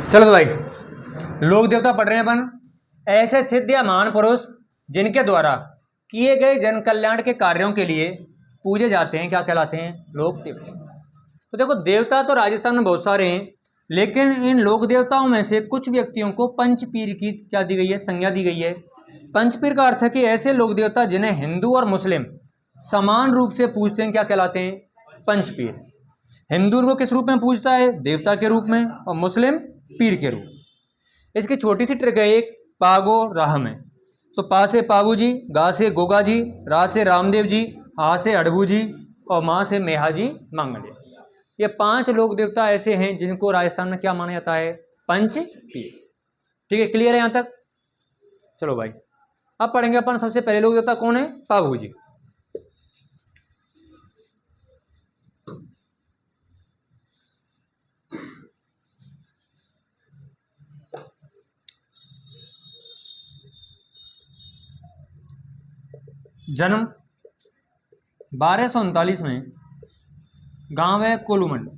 चलो तो भाई, लोक देवता पढ़ रहे हैं अपन। ऐसे सिद्ध या महान पुरुष जिनके द्वारा किए गए जन कल्याण के कार्यों के लिए पूजे जाते हैं, क्या कहलाते हैं? लोक देवता। तो देखो, देवता तो राजस्थान में बहुत सारे हैं, लेकिन इन लोक देवताओं में से कुछ व्यक्तियों को पंचपीर की क्या दी गई है? संज्ञा दी गई है। पंचपीर का अर्थ है कि ऐसे लोक देवता जिन्हें हिंदू और मुस्लिम समान रूप से पूजते हैं, क्या कहलाते हैं? पंचपीर। हिंदू को किस रूप में पूजता है? देवता के रूप में, और मुस्लिम पीर के रूप। इसकी छोटी सी ट्रिक है, एक पागो राह में। तो पा से पाबू जी, गा से गोगा जी, रा से रामदेव जी, आ से अड़बू जी, और माँ से मेहा जी मांगले। ये 5 लोक देवता ऐसे हैं जिनको राजस्थान में क्या माना जाता है? पंचपीर। ठीक है, क्लियर है यहाँ तक? चलो भाई, अब पढ़ेंगे अपन। सबसे पहले लोक देवता कौन है? पाबू जी। जन्म 1239 में, गांव है कोलूमंड।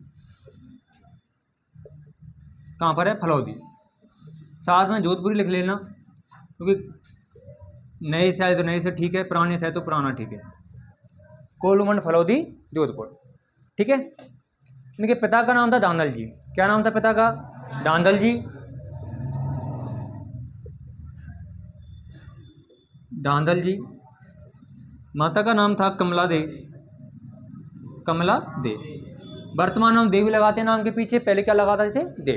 कहाँ पर है? फलौदी। साथ में जोधपुरी लिख लेना, क्योंकि नए से आए तो नए से ठीक है, पुराने से आए तो पुराना ठीक है। कोलूमंड, फलौदी, जोधपुर। ठीक है। इनके पिता का नाम था दांदल जी। क्या नाम था पिता का? दांदल जी। दांदल जी। माता का नाम था कमला दे। कमला दे। वर्तमान नाम देवी लगाते नाम के पीछे, पहले क्या लगाते थे? दे।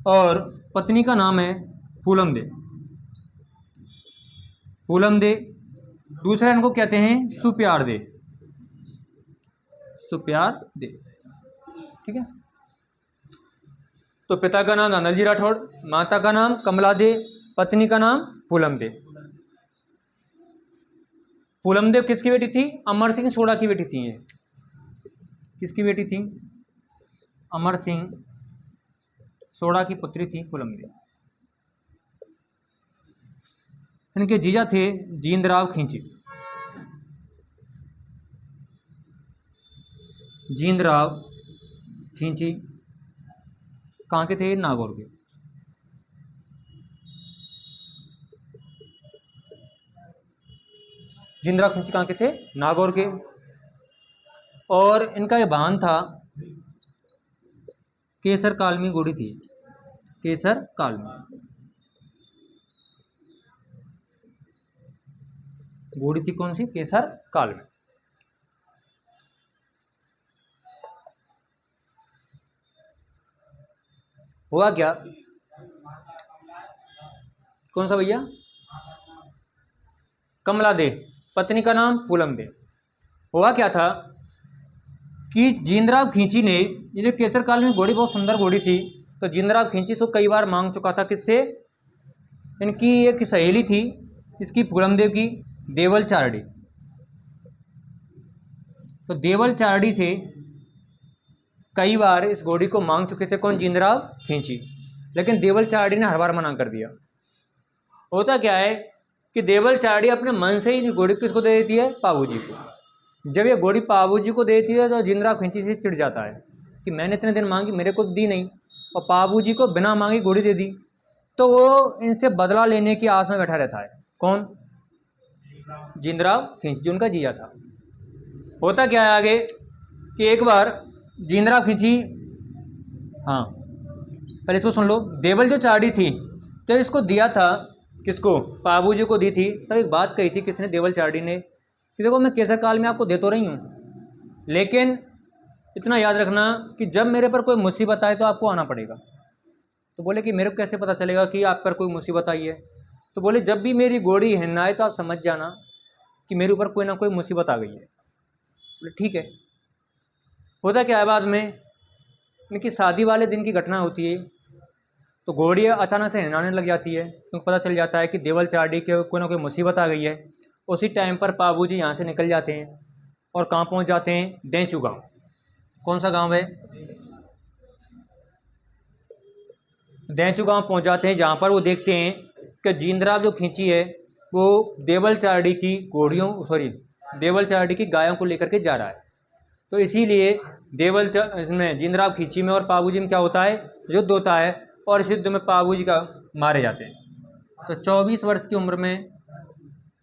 और पत्नी का नाम है फूलम दे। फूलम दे। दूसरा इनको कहते हैं सुप्यार दे। सुप्यार दे। ठीक है। तो पिता का नाम दांदल जी राठौड़, माता का नाम कमला दे, पत्नी का नाम फूलम दे। फूलम देव किसकी बेटी थी? अमर सिंह सोढ़ा की बेटी थी। ये किसकी बेटी थी? अमर सिंह सोढ़ा की पुत्री थी फूलम देव। इनके जीजा थे जींदराव खींची। जींदराव खींची कहाँ के थे? नागौर के। जींदराव खींची कहाँ के थे? नागौर के। और इनका ये वाहन था केसर कालमी घोड़ी थी। केसर कालमी घोड़ी थी। कौन सी? केसर कालमी। हुआ क्या? कौन सा भैया? कमला दे। पत्नी का नाम फूलम दे। हुआ क्या था कि जींदराव खींची ने, ये जो केसर कालमी घोड़ी बहुत सुंदर घोड़ी थी, तो जींदराव खींची से कई बार मांग चुका था। किससे? इनकी एक सहेली थी, इसकी फूलम देव की, देवल चारडी। तो देवल चारडी से कई बार इस घोड़ी को मांग चुके थे। कौन? जींदराव खींची। लेकिन देवल चारडी ने हर बार मना कर दिया। होता क्या है कि देवल चारडी अपने मन से ही घोड़ी किसको दे देती है? पाबू जी को। जब ये घोड़ी पाबू जी को देती है तो जींदराव खींची से चिढ़ जाता है कि मैंने इतने दिन मांगी, मेरे को दी नहीं, और पाबू जी को बिना मांगी घोड़ी दे दी। तो वो इनसे बदला लेने की आस में बैठा रहता है। कौन? जींदराव खींची, जो उनका जीजा था। होता क्या है आगे कि एक बार जींदराव खींची, हाँ पहले इसको सुन लो। देवल जो चारडी थी, जब इसको दिया था, किसको? पाबू जी को दी थी, तब एक बात कही थी किसने? देवल चारडी ने, कि देखो मैं केसर काल में आपको दे तो रही हूँ, लेकिन इतना याद रखना कि जब मेरे पर कोई मुसीबत आए तो आपको आना पड़ेगा। तो बोले कि मेरे को कैसे पता चलेगा कि आप पर कोई मुसीबत आई है? तो बोले जब भी मेरी घोड़ी हिन्नाए तो आप समझ जाना कि मेरे ऊपर कोई ना कोई मुसीबत आ गई है। बोले ठीक है। होता क्या है, बाद में इनकी शादी वाले दिन की घटना होती है। तो घोड़ी अचानक से हिनाने लग जाती है, तो पता चल जाता है कि देवल चारडी के कोई ना कोई मुसीबत आ गई है। उसी टाइम पर पाबू जी यहाँ से निकल जाते हैं और कहाँ पहुँच जाते हैं? डेंचू गाँव। कौन सा गांव है? डेंचू गांव पहुँच जाते हैं, जहाँ पर वो देखते हैं कि जींदराव जो खींची है वो देवल चारडी की देवल चारडी की गायों को लेकर के जा रहा है। तो इसीलिए इसमें जींदराव खींची में और पाबू जी में क्या होता है? युद्ध होता है। और इस युद्ध में पाबू जी का मारे जाते हैं। तो 24 वर्ष की उम्र में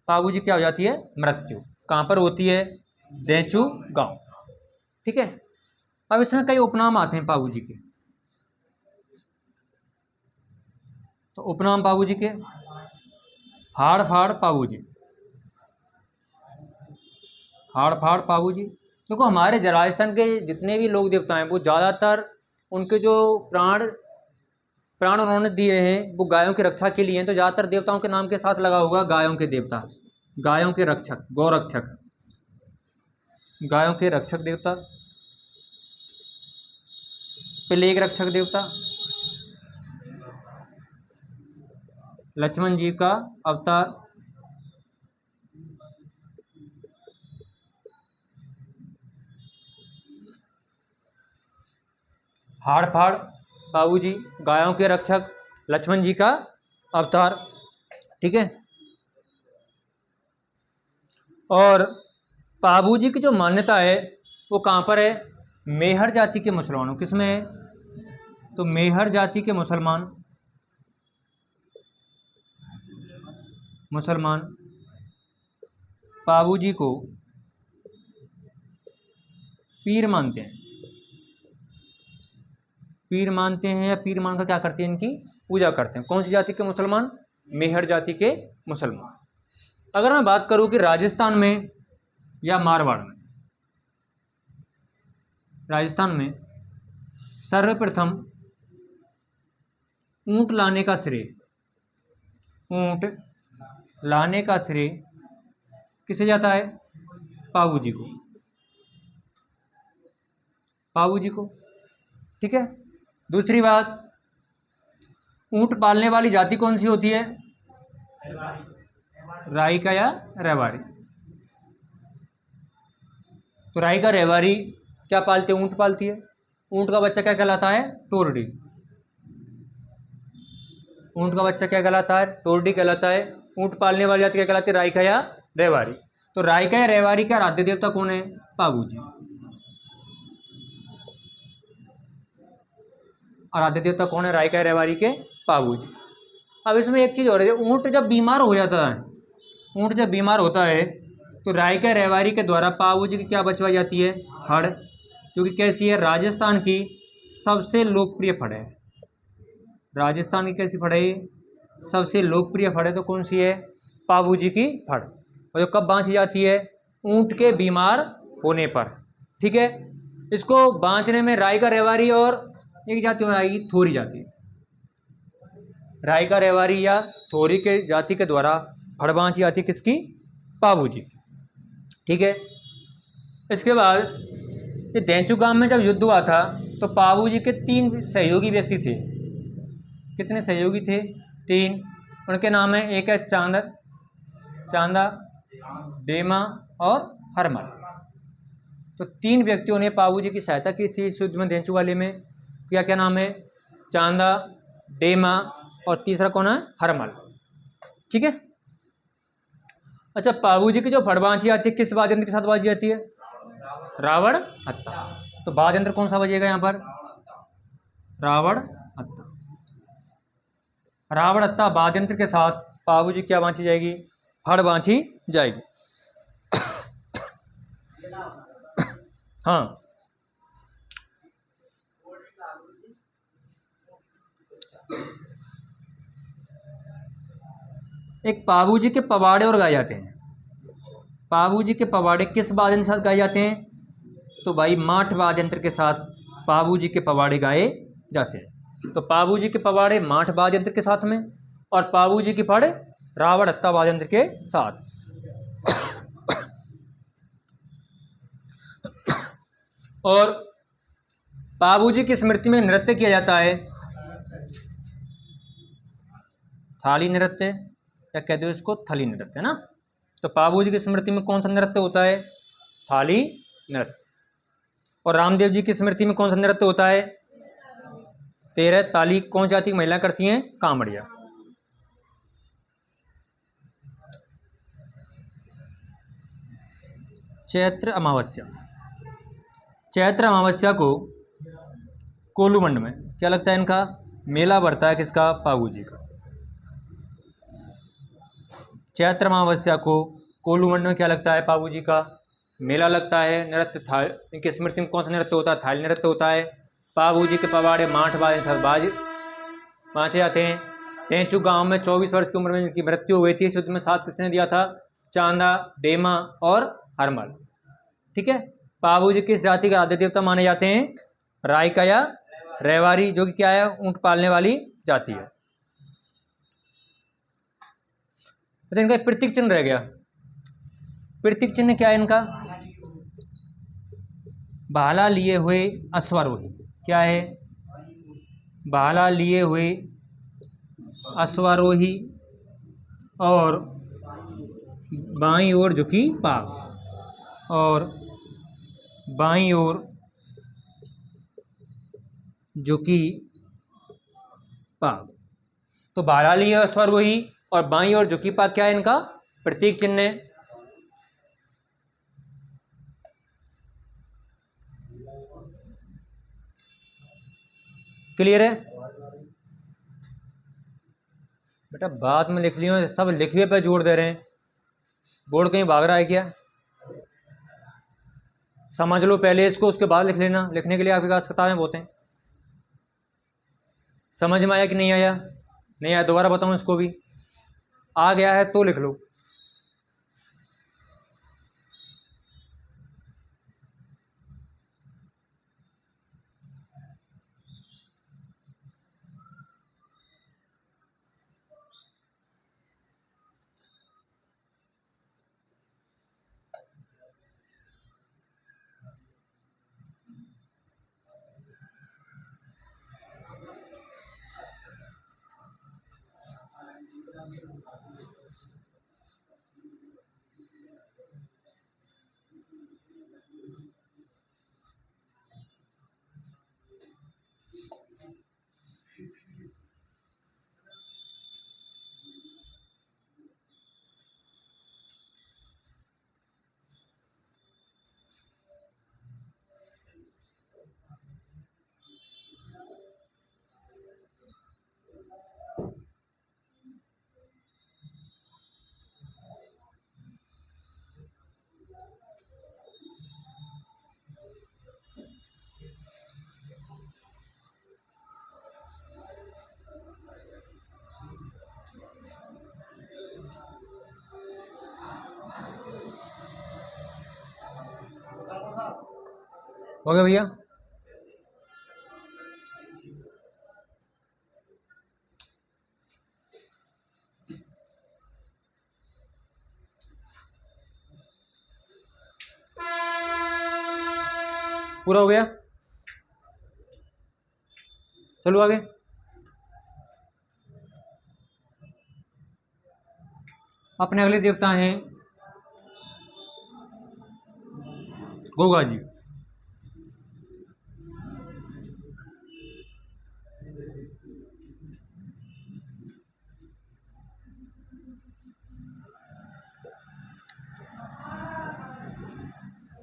पाबू जी क्या हो जाती है, मृत्यु। कहाँ पर होती है, देचू गांव। ठीक है। अब इसमें कई उपनाम आते हैं पाबू जी के। तो उपनाम पाबू जी के, हाड़ फाड़ पाबू जी, हाड़ फाड़ पाबू जी। देखो हमारे राजस्थान के जितने भी लोक देवता हैं वो ज़्यादातर उनके जो प्राण प्राण उन्होंने दिए हैं वो गायों की रक्षा के लिए हैं। तो ज़्यादातर देवताओं के नाम के साथ लगा हुआ गायों के देवता, गायों के रक्षक, गौरक्षक, गायों के रक्षक देवता, प्लेग रक्षक देवता, लक्ष्मण जी का अवतार, हाड़ फाड़ पाबू जी, गायों के रक्षक, लक्ष्मण जी का अवतार। ठीक है। और पाबू जी की जो मान्यता है वो कहाँ पर है, मेहर जाति के मुसलमानों, किसमें है, तो मेहर जाति के मुसलमान पाबू जी को पीर मानते हैं, पीर मानते हैं या पीर मानकर क्या करते हैं, इनकी पूजा करते हैं। कौन सी जाति के मुसलमान, मेहर जाति के मुसलमान। अगर मैं बात करूं कि राजस्थान में या मारवाड़ में, राजस्थान में सर्वप्रथम ऊंट लाने का श्रेय, ऊंट लाने का श्रेय किसे जाता है, पाबू जी को, पाबू जी को। ठीक है। दूसरी बात, ऊंट पालने वाली जाति कौन सी होती है, राई का या रेवाड़ी। तो राई का रेवाड़ी क्या पालते हैं, ऊंट पालती है। ऊंट का बच्चा क्या कहलाता है, टोरडी। ऊंट का बच्चा क्या कहलाता है, टोरडी कहलाता है। ऊंट पालने वाली जाति क्या कहलाती है, राई का या रेवाड़ी। तो राई का या रेवाड़ी का आराध्य देवता कौन है, पाबू जी। आराध्य देवता कौन है, राई का या रेवाड़ी के, पाबू जी। अब इसमें एक चीज़ हो रही है, ऊंट जब बीमार हो जाता है, ऊंट जब बीमार होता है तो राई का रेवाड़ी के द्वारा पाबू जी की क्या बचवाई जाती है, फड़, जो कि कैसी है, राजस्थान की सबसे लोकप्रिय फड़ है। राजस्थान की कैसी फड़ है, सबसे लोकप्रिय फड़ है। तो कौन सी है, पाबू जी की फड़। और जो कब बांची जाती है, ऊंट के बीमार होने पर। ठीक है। इसको बांचने में राई का रेवाड़ी और एक जाति और आएगी, थोरी जाति, राई का रेवाड़ी या थोरी के जाति के द्वारा फड़ बांची जाती है, किसकी, पाबू जी। ठीक है। इसके बाद ये देंचू गांव में जब युद्ध हुआ था तो पाबू जी के 3 सहयोगी व्यक्ति थे। कितने सहयोगी थे, 3। उनके नाम है, एक है चांदा, डेमा और हरमल। तो 3 व्यक्तियों ने पाबू जी की सहायता की थी इस युद्ध में, देंचू वाले में। क्या क्या नाम है, चांदा, डेमा और तीसरा कौन है, हरमल। ठीक है। अच्छा, पाबू जी की जो फड़ बांची आती है किस वाद्यंत्र के साथ बाजी जाती है, रावण हत्ता। तो वाद्यंत्र कौन सा बजेगा यहाँ पर, रावण हत्ता। रावण हत्ता वाद्यंत्र के साथ पाबू जी क्या बांची जाएगी, फड़ बांची जाएगी। हाँ, एक पाबू जी के पवाड़े और गाए जाते हैं। पाबू जी के पवाड़े किस वाद्य के साथ गाए जाते हैं, तो भाई माठ वाद्यंत्र के साथ पाबू जी के पवाड़े गाए जाते हैं। तो पाबू जी के पवाड़े माठ वाद्यंत्र के साथ में और पाबू जी की फड़ रावण हत्ता वाद्यंत्र के साथ। और पाबू जी की स्मृति में नृत्य किया जाता है, थाली नृत्य या कहते हो इसको थली नृत्य, है ना। तो पाबू जी की स्मृति में कौन सा नृत्य होता है, थाली नृत्य। और रामदेव जी की स्मृति में कौन सा नृत्य होता है, 13 ताली। कौन सी जाति की महिला करती हैं, कांवड़िया। चैत्र अमावस्या, चैत्र अमावस्या को कोलूमंड में क्या लगता है इनका, मेला बढ़ता है किसका? पाबू जी का। चैत्र अमावस्या को कोलूमंड में क्या लगता है? पाबू जी का मेला लगता है। नृत्य था, इनकी स्मृति में कौन सा नृत्य होता है? थाली नृत्य होता है। पाबू जी के पवाड़े माठ बाज बाज बाँचे जाते हैं। तेंचू गांव में 24 वर्ष की उम्र में इनकी मृत्यु हुई थी। युद्ध में साथ किसने दिया था? चांदा, डेमा और हरमल। ठीक है। पाबू जी किस जाति के आद्य देवता माने जाते हैं? रायका या रेवारी, जो कि क्या है? ऊंट पालने वाली जाति है। तो इनका प्रतीक चिन्ह रह गया। प्रतीक चिन्ह क्या है इनका? भाला लिए हुए अश्वारोही। क्या है? भाला लिए हुए अश्वारोही और बाईं ओर झुकी पाग, और बाईं ओर झुकी पाग। तो भाला लिए अश्वारोही और बाईं ओर झुकी पाग क्या है? इनका प्रतीक चिन्ह है। क्लियर है बेटा? बाद में लिख लियो, सब लिखिए पे जोर दे रहे हैं। बोर्ड कहीं भाग रहा है क्या? समझ लो पहले इसको, उसके बाद लिख लेना। लिखने के लिए आपके पास किताबें बहुत हैं। समझ में आया कि नहीं आया? नहीं आया दोबारा बताऊं इसको भी। आ गया है तो लिख लो। हो गया भैया? पूरा हो गया? चलो आगे। अपने अगले देवता हैं गोगा जी।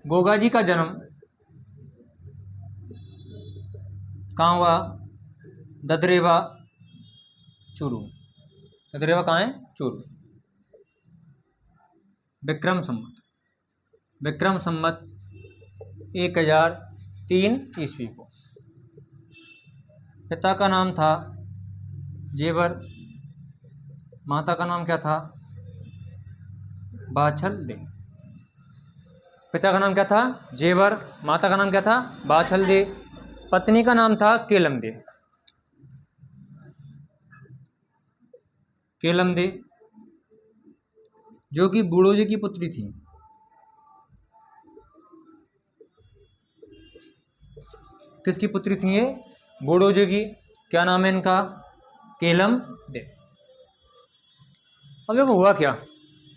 गोगा जी का जन्म कहाँ हुआ? ददरेवा, चूरू। ददरेवा कहाँ है? चूरू। विक्रम संवत 1003 ईस्वी को। पिता का नाम था जेवर, माता का नाम क्या था? बाछल दे। पिता का नाम क्या था? जेवर। माता का नाम क्या था? बाछल दे। पत्नी का नाम था केलम दे। केलम दे जो कि बूढ़ो जी की पुत्री थी। किसकी पुत्री थी ये? बूढ़ो जी की। क्या नाम है इनका? केलम दे। अब देखो हुआ क्या,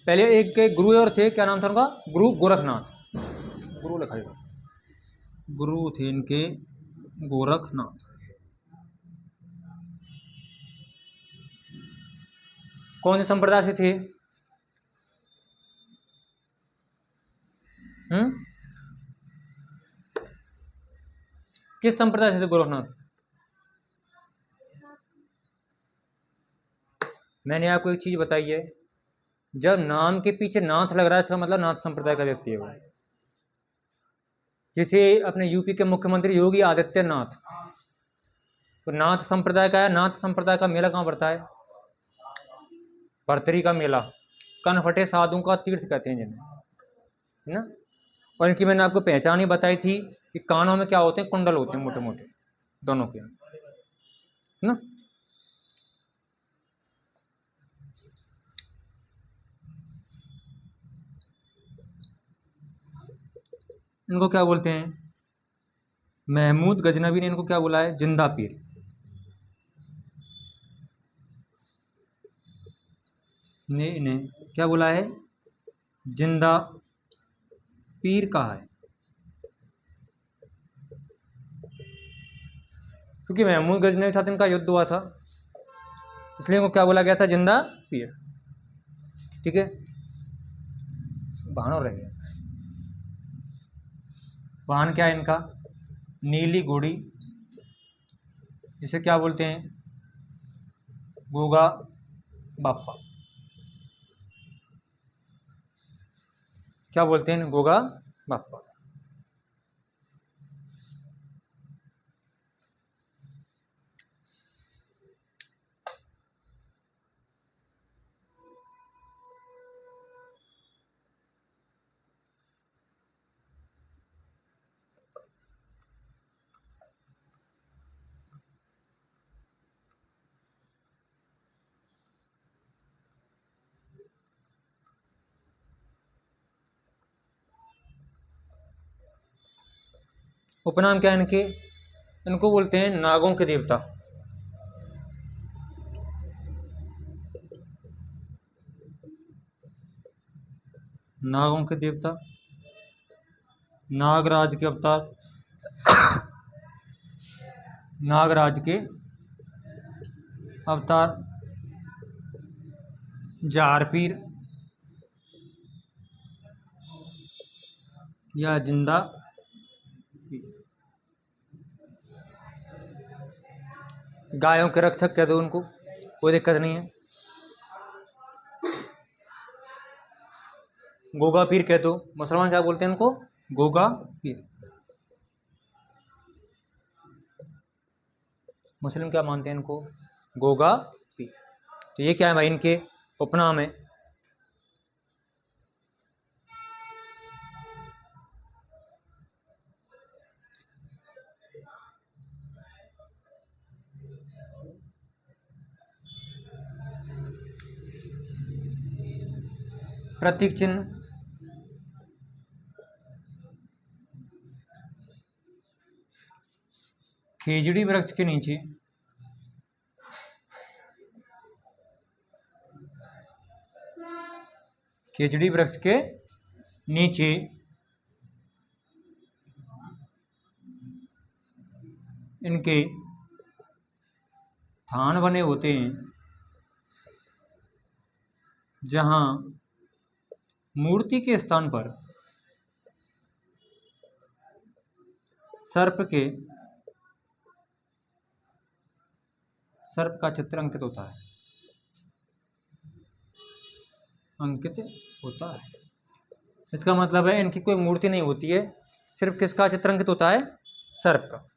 पहले एक के गुरु और थे, क्या नाम था उनका? गुरु गोरखनाथ। गुरु लिखा है, गुरु थे इनके गोरखनाथ। कौन से संप्रदाय से थे? किस संप्रदाय से थे गोरखनाथ? मैंने आपको एक चीज़ बताई है, जब नाम के पीछे नाथ लग रहा है इसका मतलब नाथ संप्रदाय का व्यक्ति है वो। जैसे अपने यूपी के मुख्यमंत्री योगी आदित्यनाथ, तो नाथ संप्रदाय का है। नाथ संप्रदाय का मेला कहाँ पड़ता है? भरतरी का मेला, कनफटे साधुओं का तीर्थ कहते हैं जिन्हें, है ना। और इनकी मैंने आपको पहचान ही बताई थी कि कानों में क्या होते हैं, कुंडल होते हैं मोटे मोटे दोनों के, है ना। इनको क्या बोलते हैं? महमूद गजनवी ने इनको क्या बोला है? जिंदा पीर। ने इन्हें क्या बोला है? जिंदा पीर कहा है, क्योंकि महमूद गजनवी के साथ इनका युद्ध हुआ था, इसलिए इनको क्या बोला गया था? जिंदा पीर। ठीक है, वाहन रह गया। वाहन क्या है इनका? नीली घोड़ी, इसे क्या बोलते हैं? गोगा बाप्पा। क्या बोलते हैं? गोगा बाप्पा। उपनाम क्या है इनके? इनको बोलते हैं नागों के देवता। नागों के देवता, नागराज के अवतार, नागराज के अवतार, जार पीर या जिंदा पीर। गायों के रक्षक कह दो उनको, कोई दिक्कत नहीं है। गोगा पीर कह दो। मुसलमान क्या बोलते हैं इनको? गोगा पीर। मुस्लिम क्या मानते हैं इनको? गोगा पीर। तो ये क्या है भाई? इनके उपनाम है। प्रतीक चिन्ह, खेजड़ी वृक्ष के नीचे खेजड़ी वृक्ष के नीचे इनके थान बने होते हैं, जहां मूर्ति के स्थान पर सर्प का चित्र अंकित होता है। अंकित होता है, इसका मतलब है इनकी कोई मूर्ति नहीं होती है, सिर्फ किसका चित्र अंकित होता है? सर्प का।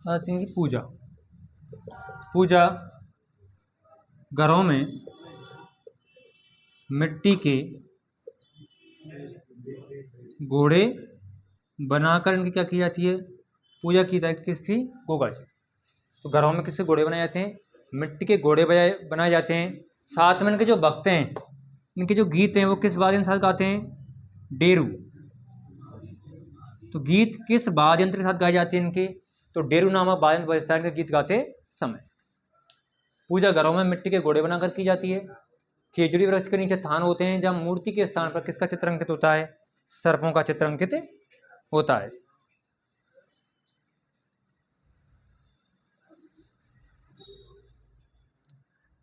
आती है पूजा। पूजा घरों में मिट्टी के घोड़े बनाकर इनकी क्या की जाती है? पूजा की जाती है। किसकी? गोगा जी। तो घरों में किसके घोड़े बनाए जाते हैं? मिट्टी के घोड़े बनाए जाते हैं। साथ में इनके जो भक्त हैं इनके जो गीत हैं वो किस वाद्य यंत्र के साथ गाते हैं? डेरू। तो गीत किस वाद्य यंत्र के साथ गाए जाते हैं इनके? तो डेरू नामक वाद्य यंत्र बजता है इनके गीत गाते समय। पूजा घरों में मिट्टी के घोड़े बनाकर की जाती है। खेजड़ी वृक्ष के नीचे थान होते हैं जहाँ मूर्ति के स्थान पर किसका चित्र अंकित होता है? सर्पों का चित्र अंकित होता है।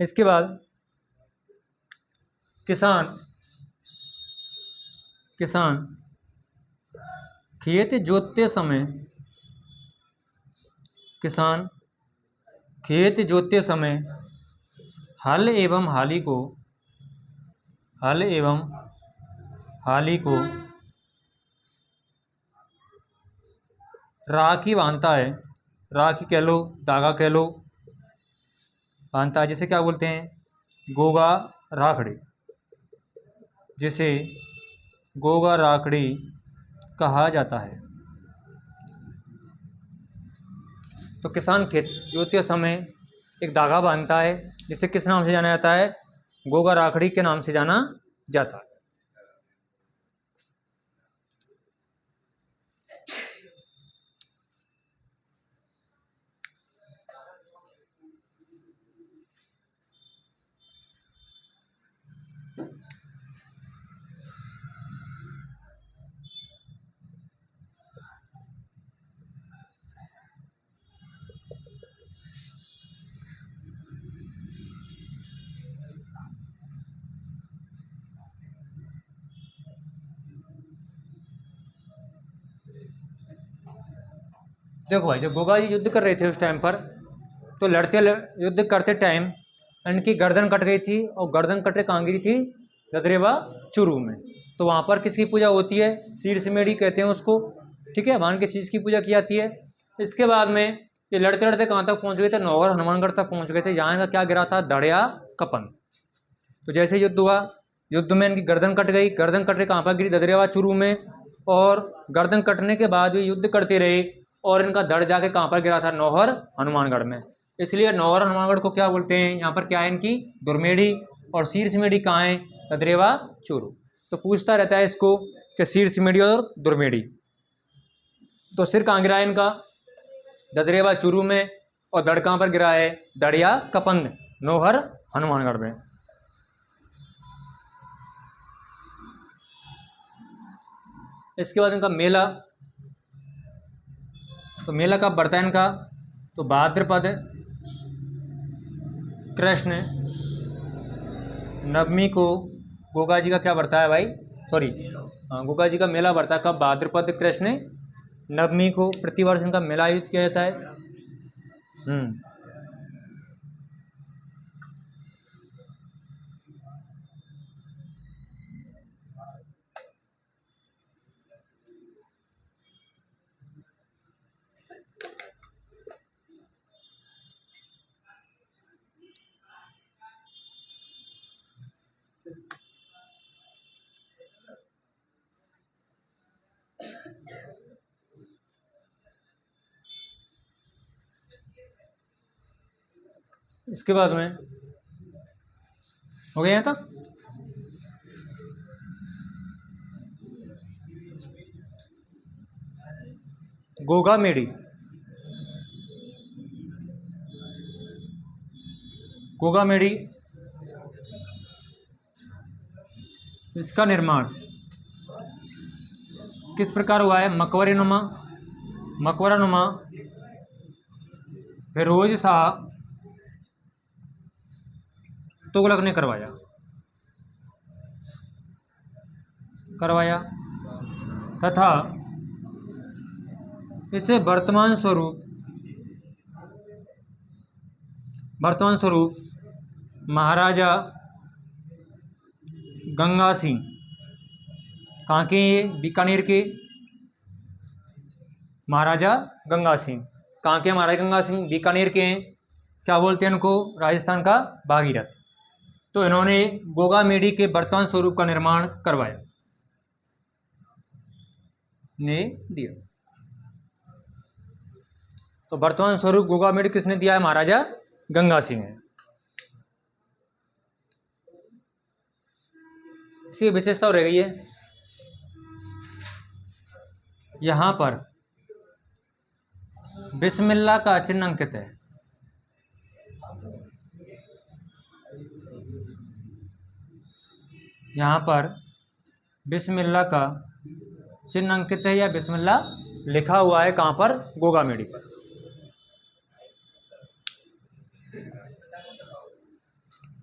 इसके बाद किसान खेत जोतते समय हल एवं हाली को राखी बांधता है। राखी कह लो, धागा कह लो, बांधता है, जिसे क्या बोलते हैं? गोगा राखड़ी। जिसे गोगा राखड़ी कहा जाता है। तो किसान खेत जोतते समय एक धागा बांधता है, जिसे किस नाम से जाना जाता है? गोगा राखड़ी के नाम से जाना जाता है। देखो भाई, जब गोगा जी युद्ध कर रहे थे उस टाइम पर, तो युद्ध करते टाइम इनकी गर्दन कट गई थी, और गर्दन कट के कहाँ गिरी थी? रदरेवा चूरू में। तो वहाँ पर किसकी पूजा होती है? शीर्षमेढ़ी कहते हैं उसको, ठीक है, भगवान के शीर्ष की पूजा की जाती है। इसके बाद में ये लड़ते लड़ते कहाँ तक पहुँच गए थे? नौहर हनुमानगढ़ तक पहुँच गए थे, जहाँ इनका क्या गिरा था? दड़िया कपन। तो जैसे युद्ध हुआ, युद्ध में इनकी गर्दन कट गई, गर्दन कट के कहाँ पर गिरी? ददरेवा चूरू में। और गर्दन कटने के बाद भी युद्ध करते रहे, और इनका धड़ जाके कहाँ पर गिरा था? नौहर हनुमानगढ़ में। इसलिए नौहर हनुमानगढ़ को क्या बोलते हैं? यहाँ पर क्या है इनकी? दुर्मेढ़ी। और शीर्षमेढ़ी कहाँ है? ददरेवा चूरू। तो पूछता रहता है इसको कि शीर्षमेढ़ी और दुर्मेढ़ी। तो सिर कहाँ गिरा है इनका? ददरेवा चूरू में। और धड़ कहाँ पर गिरा है? दड़िया कपंद, नौहर हनुमानगढ़ में। इसके बाद इनका मेला, तो मेला कब बढ़ता है इनका? तो भाद्रपद कृष्ण नवमी को गोगा जी का क्या बढ़ता है भाई? सॉरी, गोगा जी का मेला बढ़ता है कब? भाद्रपद कृष्ण नवमी को। प्रतिवर्ष इनका मेला आयोजित किया जाता है। इसके बाद में हो गया था गोगा मेढ़ी। गोगा मेढ़ी, इसका निर्माण किस प्रकार हुआ है? मकबरा नुमा फिरोज शाह तुगलक ने करवाया तथा इसे वर्तमान स्वरूप महाराजा गंगा सिंह, कहाँ के? बीकानेर के महाराजा गंगा सिंह। कहाँ के महाराजा गंगा सिंह? बीकानेर के हैं। क्या बोलते हैं इनको? राजस्थान का भागीरथ। तो इन्होंने गोगा मेढ़ी के वर्तमान स्वरूप का निर्माण करवाया, ने दिया। तो वर्तमान स्वरूप गोगा मेढ़ी किसने दिया है? महाराजा गंगा सिंह है। इसकी विशेषता रह गई है, यहाँ पर बिस्मिल्लाह का चिन्ह अंकित है। यहाँ पर बिस्मिल्लाह का चिन्ह अंकित है या बिस्मिल्लाह लिखा हुआ है। कहाँ पर? गोगा मेडी पर।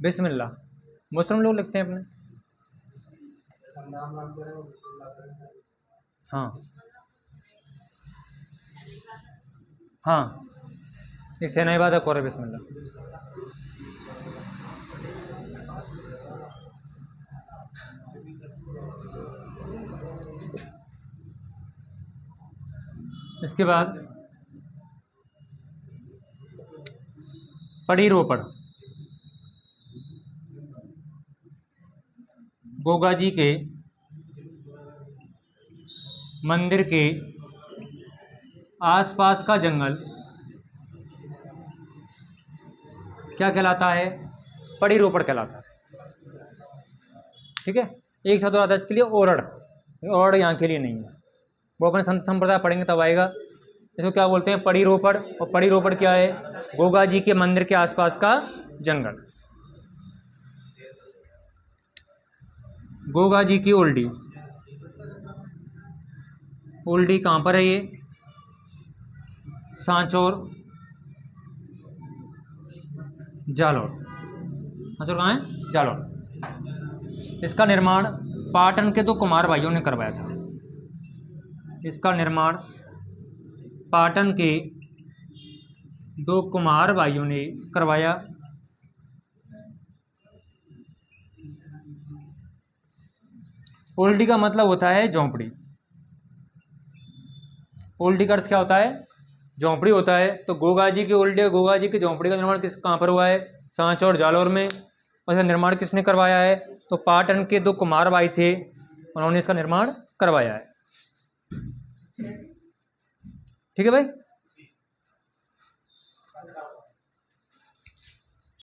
बिस्मिल्लाह मुस्लिम लोग लिखते हैं अपने। हाँ हाँ, एक सेना इबादत करो बिस्मिल्लाह। इसके बाद पड़ी रोपड़, गोगा जी के मंदिर के आसपास का जंगल क्या कहलाता है? पड़ी रोपड़ कहलाता है। ठीक है, एक शब्द और आता है इसके लिए, ओरड़। ओरड़ यहाँ के लिए नहीं है, वो अपने संत संप्रदाय पढ़ेंगे तब आएगा। इसको क्या बोलते हैं? पड़ी रोपड़। और पड़ी रोपड़ क्या है? गोगा जी के मंदिर के आसपास का जंगल। गोगा जी की ओल्डी, ओल्डी कहाँ पर है? ये सांचौर जालौर। सांचौर कहाँ है? जालौर। इसका निर्माण पाटन के 2 कुमार भाइयों ने करवाया था। इसका निर्माण पाटन के 2 कुमार भाइयों ने करवाया। ओल्डी का मतलब होता है झोंपड़ी। ओल्डी का अर्थ क्या होता है? झोंपड़ी होता है। तो गोगा जी की ओल्डी, गोगा जी की झोंपड़ी का निर्माण कहाँ पर हुआ है? सांचौर जालौर में। और इसका निर्माण किसने करवाया है? तो पाटन के 2 कुमार भाई थे, उन्होंने इसका निर्माण करवाया है। ठीक है भाई।